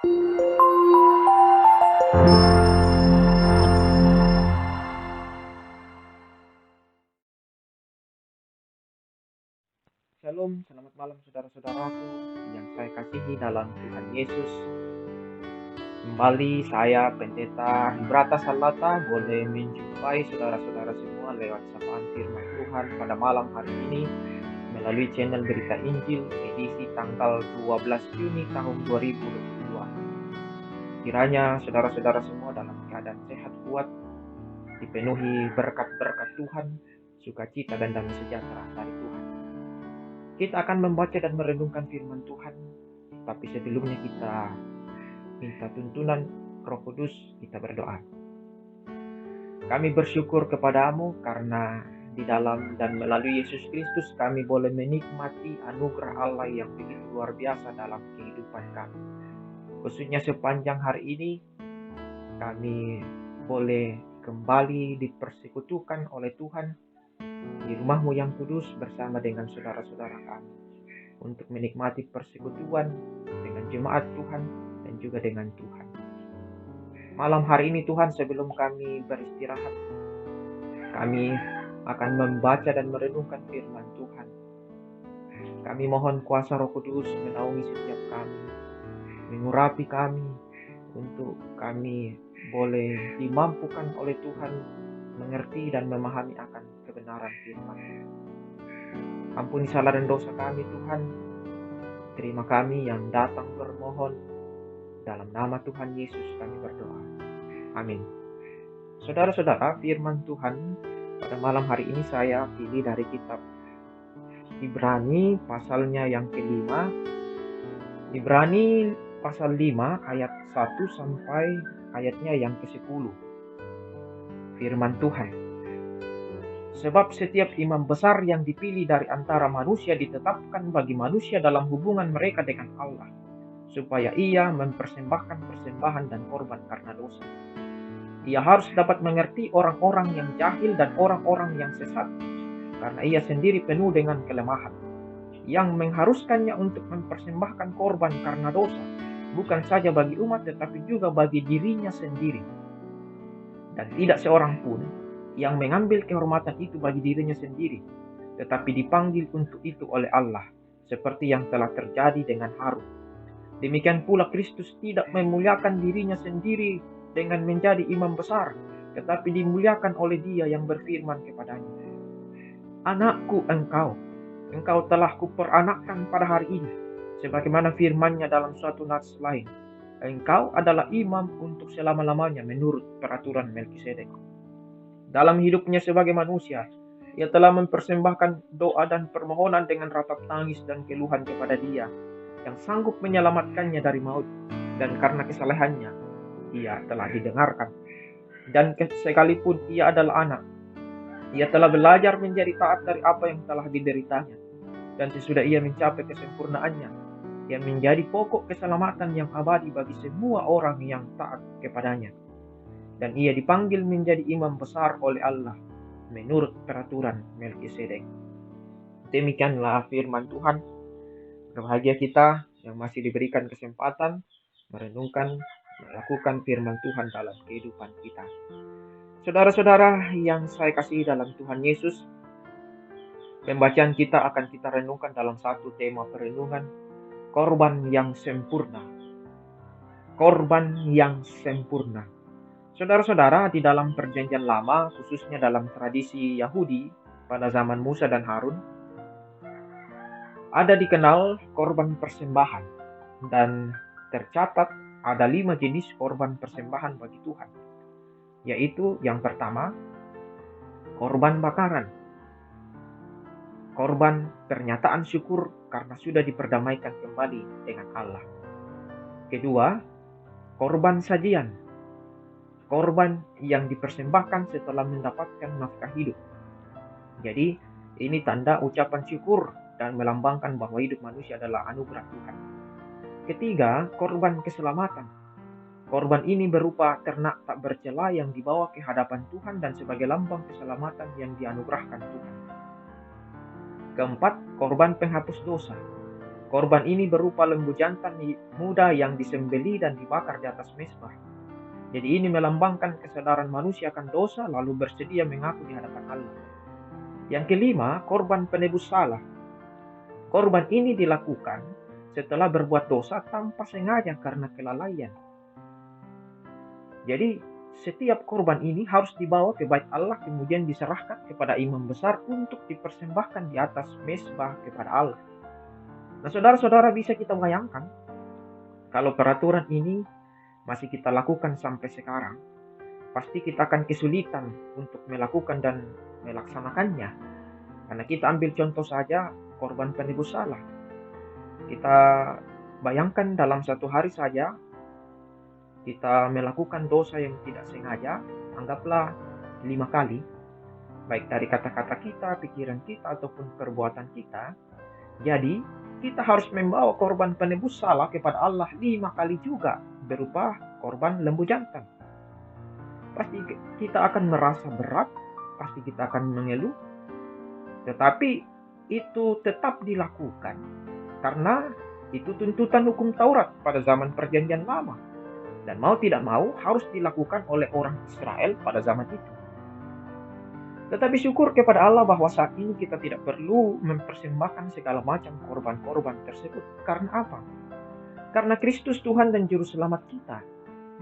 Shalom, selamat malam saudara-saudaraku yang saya kasihi dalam Tuhan Yesus. Kembali saya Pendeta Hibrata Salata boleh menjumpai saudara-saudara semua lewat sapaan firman Tuhan pada malam hari ini melalui channel Berita Injil edisi tanggal 12 Juni tahun 2022. Kiranya saudara-saudara semua dalam keadaan sehat kuat, dipenuhi berkat-berkat Tuhan, sukacita dan damai sejahtera dari Tuhan. Kita akan membaca dan merenungkan firman Tuhan, tapi sebelumnya kita minta tuntunan Roh Kudus, kita berdoa. Kami bersyukur kepadamu karena di dalam dan melalui Yesus Kristus kami boleh menikmati anugerah Allah yang begitu luar biasa dalam kehidupan kami. Khususnya sepanjang hari ini kami boleh kembali dipersekutukan oleh Tuhan di rumah-Mu yang kudus bersama dengan saudara-saudara kami untuk menikmati persekutuan dengan jemaat Tuhan dan juga dengan Tuhan. Malam hari ini Tuhan, sebelum kami beristirahat, kami akan membaca dan merenungkan firman Tuhan. Kami mohon kuasa Roh Kudus menaungi setiap kami, mengurapi kami untuk kami boleh dimampukan oleh Tuhan mengerti dan memahami akan kebenaran firman. Ampuni salah dan dosa kami Tuhan. Terima kami yang datang bermohon. Dalam nama Tuhan Yesus kami berdoa. Amin. Saudara-saudara, firman Tuhan pada malam hari ini saya pilih dari kitab Ibrani pasalnya yang kelima. Ibrani pasal 5 ayat 1 sampai ayatnya yang ke-10. Firman Tuhan. Sebab setiap imam besar yang dipilih dari antara manusia ditetapkan bagi manusia dalam hubungan mereka dengan Allah, supaya ia mempersembahkan persembahan dan korban karena dosa. Ia harus dapat mengerti orang-orang yang jahil dan orang-orang yang sesat, karena ia sendiri penuh dengan kelemahan, yang mengharuskannya untuk mempersembahkan korban karena dosa, bukan saja bagi umat tetapi juga bagi dirinya sendiri. Dan tidak seorang pun yang mengambil kehormatan itu bagi dirinya sendiri, tetapi dipanggil untuk itu oleh Allah, seperti yang telah terjadi dengan Harun. Demikian pula Kristus tidak memuliakan dirinya sendiri dengan menjadi imam besar, tetapi dimuliakan oleh Dia yang berfirman kepadanya, "Anakku engkau telah kuperanakkan pada hari ini," sebagaimana firman-Nya dalam suatu nats lain, "Engkau adalah imam untuk selama-lamanya menurut peraturan Melkisedek." Dalam hidupnya sebagai manusia, Ia telah mempersembahkan doa dan permohonan dengan ratap tangis dan keluhan kepada Dia yang sanggup menyelamatkannya dari maut, dan karena kesalehannya ia telah didengarkan. Dan sekalipun ia adalah anak, ia telah belajar menjadi taat dari apa yang telah dideritanya, dan sesudah ia mencapai kesempurnaannya, ia menjadi pokok keselamatan yang abadi bagi semua orang yang taat kepadanya. Dan ia dipanggil menjadi imam besar oleh Allah menurut peraturan Melkisedek. Demikianlah firman Tuhan. Berbahagia kita yang masih diberikan kesempatan merenungkan, melakukan firman Tuhan dalam kehidupan kita. Saudara-saudara yang saya kasihi dalam Tuhan Yesus, pembacaan kita akan kita renungkan dalam satu tema perenungan, korban yang sempurna. Korban yang sempurna. Saudara-saudara, di dalam perjanjian lama, khususnya dalam tradisi Yahudi pada zaman Musa dan Harun, ada dikenal korban persembahan, dan tercatat ada 5 jenis korban persembahan bagi Tuhan, yaitu yang pertama, korban bakaran, korban pernyataan syukur karena sudah diperdamaikan kembali dengan Allah. Kedua, korban sajian, korban yang dipersembahkan setelah mendapatkan nafkah hidup. Jadi, ini tanda ucapan syukur dan melambangkan bahwa hidup manusia adalah anugerah Tuhan. Ketiga, korban keselamatan. Korban ini berupa ternak tak bercela yang dibawa ke hadapan Tuhan dan sebagai lambang keselamatan yang dianugerahkan Tuhan. Keempat, korban penghapus dosa. Korban ini berupa lembu jantan muda yang disembelih dan dibakar di atas mezbah. Jadi ini melambangkan kesadaran manusia akan dosa lalu bersedia mengaku di hadapan Allah. Yang kelima, korban penebus salah. Korban ini dilakukan setelah berbuat dosa tanpa sengaja karena kelalaian. Jadi setiap korban ini harus dibawa ke bait Allah kemudian diserahkan kepada imam besar untuk dipersembahkan di atas mezbah kepada Allah. Nah, saudara-saudara, bisa kita bayangkan kalau peraturan ini masih kita lakukan sampai sekarang, pasti kita akan kesulitan untuk melakukan dan melaksanakannya. Karena kita ambil contoh saja korban penebus salah. Kita bayangkan dalam satu hari saja kita melakukan dosa yang tidak sengaja, anggaplah 5 kali, baik dari kata-kata kita, pikiran kita, ataupun perbuatan kita. Jadi, kita harus membawa korban penebus salah kepada Allah 5 kali juga, berupa korban lembu jantan. Pasti kita akan merasa berat, pasti kita akan mengeluh, tetapi itu tetap dilakukan, karena itu tuntutan hukum Taurat pada zaman Perjanjian Lama. Dan mau tidak mau harus dilakukan oleh orang Israel pada zaman itu. Tetapi syukur kepada Allah bahwa saat ini kita tidak perlu mempersembahkan segala macam korban-korban tersebut. Karena apa? Karena Kristus Tuhan dan Juru Selamat kita.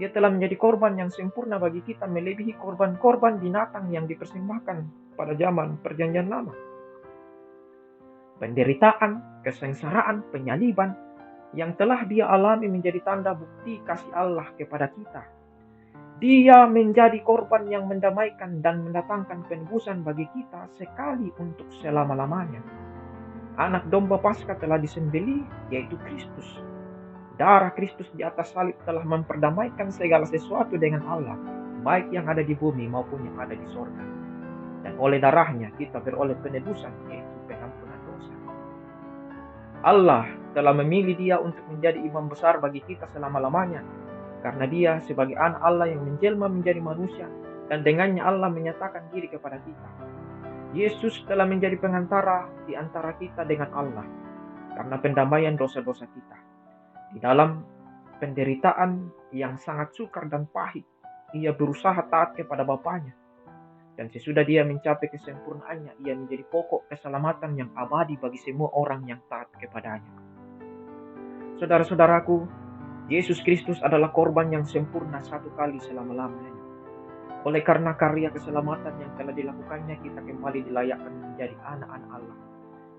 Dia telah menjadi korban yang sempurna bagi kita melebihi korban-korban binatang yang dipersembahkan pada zaman Perjanjian Lama. Penderitaan, kesengsaraan, penyaliban yang telah dia alami menjadi tanda bukti kasih Allah kepada kita. Dia menjadi korban yang mendamaikan dan mendatangkan penebusan bagi kita sekali untuk selama-lamanya. Anak domba Paskah telah disembelih, yaitu Kristus. Darah Kristus di atas salib telah memperdamaikan segala sesuatu dengan Allah, baik yang ada di bumi maupun yang ada di sorga. Dan oleh darahnya kita beroleh penebusan, yaitu pengampunan dosa. Allah telah memilih dia untuk menjadi imam besar bagi kita selama-lamanya, karena dia sebagai anak Allah yang menjelma menjadi manusia, dan dengannya Allah menyatakan diri kepada kita. Yesus telah menjadi pengantara di antara kita dengan Allah, karena pendamaian dosa-dosa kita. Di dalam penderitaan yang sangat sukar dan pahit, ia berusaha taat kepada Bapanya. Dan sesudah dia mencapai kesempurnaannya, ia menjadi pokok keselamatan yang abadi bagi semua orang yang taat kepadanya. Saudara-saudaraku, Yesus Kristus adalah korban yang sempurna satu kali selama-lamanya. Oleh karena karya keselamatan yang telah dilakukannya, kita kembali dilayakkan menjadi anak-anak Allah,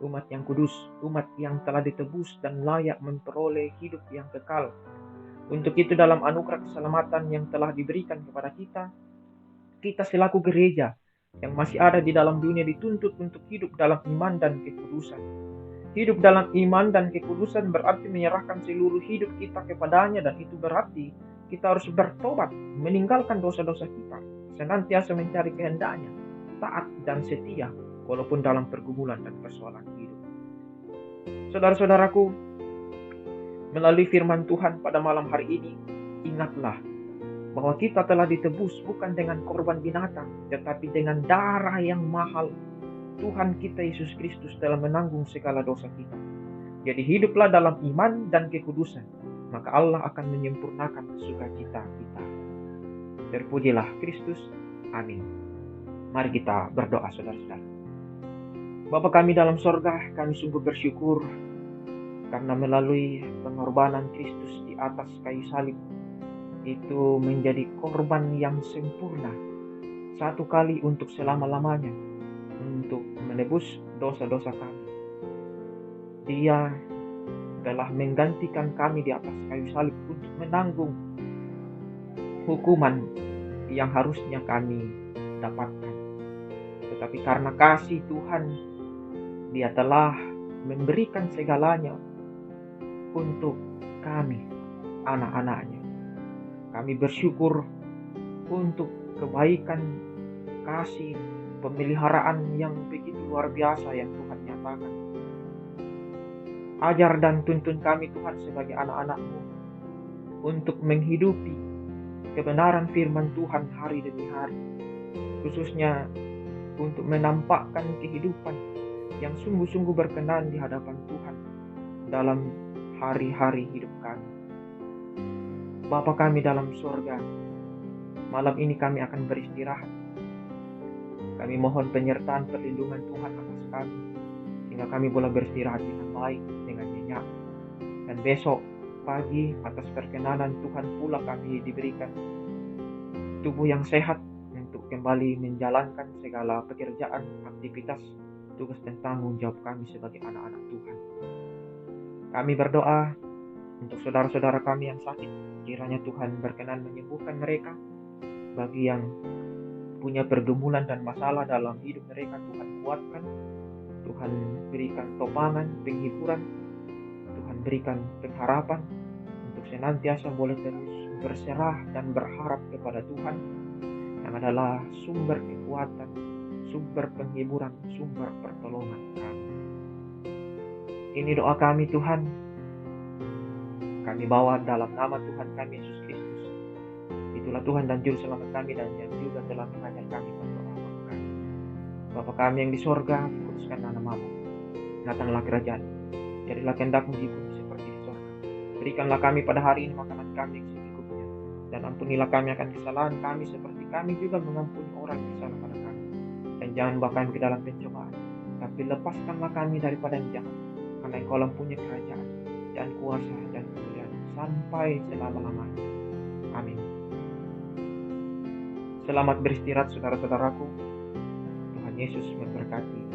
umat yang kudus, umat yang telah ditebus dan layak memperoleh hidup yang kekal. Untuk itu dalam anugerah keselamatan yang telah diberikan kepada kita selaku gereja yang masih ada di dalam dunia dituntut untuk hidup dalam iman dan kekudusan. Hidup dalam iman dan kekudusan berarti menyerahkan seluruh hidup kita kepadanya, dan itu berarti kita harus bertobat, meninggalkan dosa-dosa kita, senantiasa mencari kehendaknya, taat dan setia walaupun dalam pergumulan dan persoalan hidup. Saudara-saudaraku, melalui firman Tuhan pada malam hari ini, ingatlah bahwa kita telah ditebus bukan dengan korban binatang, tetapi dengan darah yang mahal. Tuhan kita Yesus Kristus telah menanggung segala dosa kita. Jadi hiduplah dalam iman dan kekudusan, maka Allah akan menyempurnakan sukacita kita. Terpujilah Kristus. Amin. Mari kita berdoa, saudara-saudara. Bapa kami dalam sorga, kami sungguh bersyukur karena melalui pengorbanan Kristus di atas kayu salib, itu menjadi korban yang sempurna satu kali untuk selama-lamanya, untuk menebus dosa-dosa kami. Dia telah menggantikan kami di atas kayu salib untuk menanggung hukuman yang harusnya kami dapatkan. Tetapi karena kasih Tuhan, Dia telah memberikan segalanya untuk kami, anak-anaknya. Kami bersyukur untuk kebaikan, kasih, pemeliharaan yang begitu luar biasa yang Tuhan nyatakan. Ajar dan tuntun kami Tuhan sebagai anak-anak-Mu untuk menghidupi kebenaran firman Tuhan hari demi hari, khususnya untuk menampakkan kehidupan yang sungguh-sungguh berkenan di hadapan Tuhan, dalam hari-hari hidup kami. Bapa kami dalam surga, malam ini kami akan beristirahat. Kami mohon penyertaan perlindungan Tuhan atas kami, sehingga kami boleh beristirahat dengan baik, dengan nyenyak. Dan besok pagi atas perkenanan Tuhan pula kami diberikan tubuh yang sehat untuk kembali menjalankan segala pekerjaan, aktivitas, tugas dan tanggung jawab kami sebagai anak-anak Tuhan. Kami berdoa untuk saudara-saudara kami yang sakit, kiranya Tuhan berkenan menyembuhkan mereka. Bagi yang punya pergumulan dan masalah dalam hidup mereka, Tuhan kuatkan, Tuhan berikan topangan, penghiburan, Tuhan berikan pengharapan untuk senantiasa boleh terus berserah dan berharap kepada Tuhan yang adalah sumber kekuatan, sumber penghiburan, sumber pertolongan kami. Ini doa kami Tuhan, kami bawa dalam nama Tuhan kami Yesus Kristus. Itulah Tuhan dan Juru Selamat kami dan yang juga telah mengajar kami berdoa Bapa kami. Bapa kami yang di sorga, dikuduskanlah namamu. Datanglah kerajaan, jadilah kehendak-Mu di bumi seperti di sorga. Berikanlah kami pada hari ini makanan kami yang secukupnya, dan ampunilah kami akan kesalahan kami seperti kami juga mengampuni orang yang bersalah pada kami. Dan jangan bawa kami ke dalam pencobaan, tapi lepaskanlah kami daripada yang jahat, karena Engkau mempunyai kerajaan dan kuasa dan kemuliaan sampai selama-lamanya. Amin. Selamat beristirahat saudara-saudaraku. Tuhan Yesus memberkati.